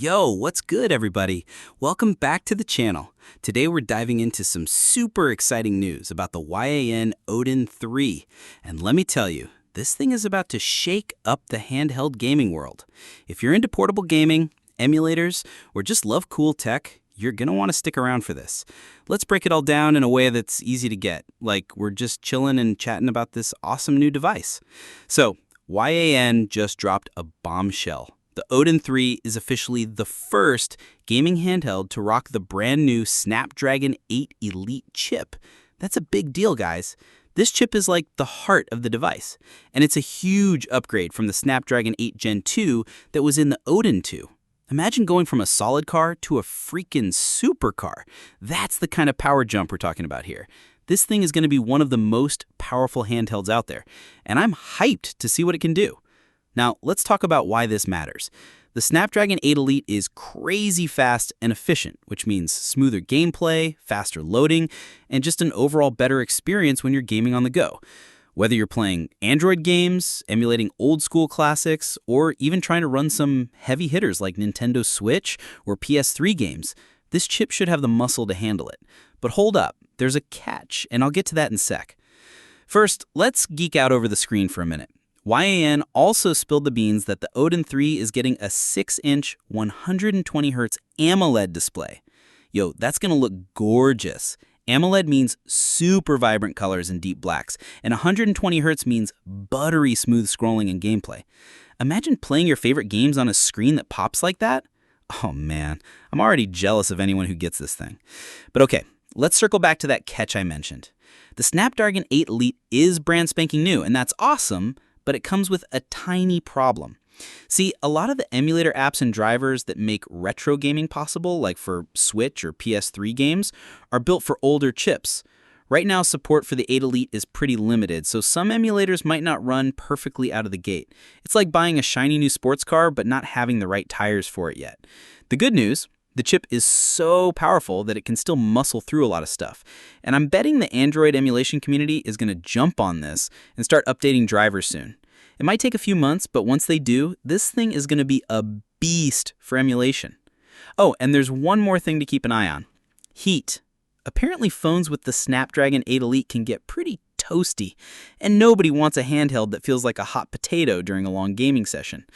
Yo, what's good, everybody? Welcome back to the channel. Today we're diving into some super exciting news about the AYN Odin 3. And let me tell you, this thing is about to shake up the handheld gaming world. If you're into portable gaming, emulators, or just love cool tech, you're going to want to stick around for this. Let's break it all down in a way that's easy to get, like we're just chilling and chatting about this awesome new device. So, AYN just dropped a bombshell. The Odin 3 is officially the first gaming handheld to rock the brand new Snapdragon 8 Elite chip. That's a big deal, guys. This chip is like the heart of the device, and it's a huge upgrade from the Snapdragon 8 Gen 2 that was in the Odin 2. Imagine going from a solid car to a freaking supercar. That's the kind of power jump we're talking about here. This thing is going to be one of the most powerful handhelds out there, and I'm hyped to see what it can do. Now, let's talk about why this matters. The Snapdragon 8 Elite is crazy fast and efficient, which means smoother gameplay, faster loading, and just an overall better experience when you're gaming on the go. Whether you're playing Android games, emulating old school classics, or even trying to run some heavy hitters like Nintendo Switch or PS3 games, this chip should have the muscle to handle it. But hold up, there's a catch, and I'll get to that in a sec. First, let's geek out over the screen for a minute. AYN also spilled the beans that the Odin 3 is getting a 6-inch, 120Hz AMOLED display. Yo, that's going to look gorgeous. AMOLED means super vibrant colors and deep blacks, and 120Hz means buttery smooth scrolling and gameplay. Imagine playing your favorite games on a screen that pops like that. Oh man, I'm already jealous of anyone who gets this thing. But okay, let's circle back to that catch I mentioned. The Snapdragon 8 Elite is brand spanking new, and that's awesome, but it comes with a tiny problem. See, a lot of the emulator apps and drivers that make retro gaming possible, like for Switch or PS3 games, are built for older chips. Right now, support for the 8 Elite is pretty limited, so some emulators might not run perfectly out of the gate. It's like buying a shiny new sports car but not having the right tires for it yet. The good news, the chip is so powerful that it can still muscle through a lot of stuff. And I'm betting the Android emulation community is going to jump on this and start updating drivers soon. It might take a few months, but once they do, this thing is going to be a beast for emulation. Oh, and there's one more thing to keep an eye on. Heat. Apparently phones with the Snapdragon 8 Elite can get pretty toasty, and nobody wants a handheld that feels like a hot potato during a long gaming session.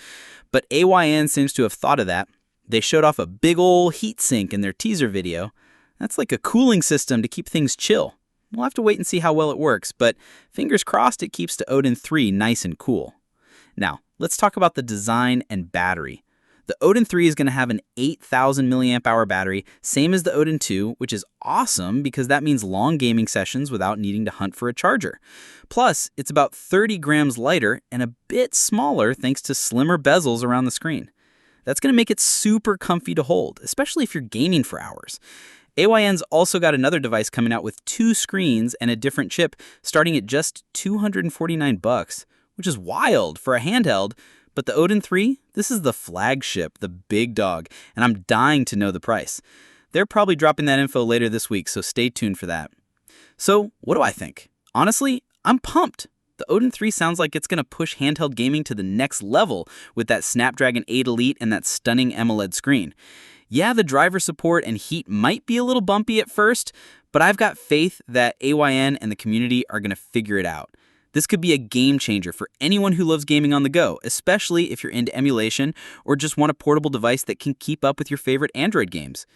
But AYN seems to have thought of that. They showed off a big ol' heat sink in their teaser video. That's like a cooling system to keep things chill. We'll have to wait and see how well it works, but fingers crossed it keeps the Odin 3 nice and cool. Now, let's talk about the design and battery. The Odin 3 is going to have an 8,000 milliamp hour battery, same as the Odin 2, which is awesome because that means long gaming sessions without needing to hunt for a charger. Plus, it's about 30 grams lighter and a bit smaller thanks to slimmer bezels around the screen. That's going to make it super comfy to hold, especially if you're gaming for hours. AYN's also got another device coming out with 2 screens and a different chip starting at just $249, which is wild for a handheld. But the Odin 3, this is the flagship, the big dog, and I'm dying to know the price. They're probably dropping that info later this week, so stay tuned for that. So, what do I think? Honestly, I'm pumped. The Odin 3 sounds like it's going to push handheld gaming to the next level with that Snapdragon 8 Elite and that stunning AMOLED screen. Yeah, the driver support and heat might be a little bumpy at first, but I've got faith that AYN and the community are going to figure it out. This could be a game changer for anyone who loves gaming on the go, especially if you're into emulation or just want a portable device that can keep up with your favorite Android games.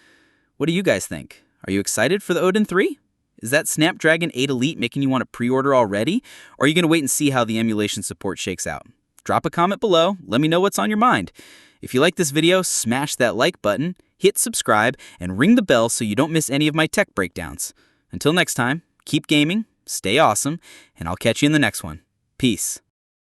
What do you guys think? Are you excited for the Odin 3? Is that Snapdragon 8 Elite making you want to pre-order already? Or are you going to wait and see how the emulation support shakes out? Drop a comment below. Let me know what's on your mind. If you like this video, smash that like button, hit subscribe, and ring the bell so you don't miss any of my tech breakdowns. Until next time, keep gaming, stay awesome, and I'll catch you in the next one. Peace.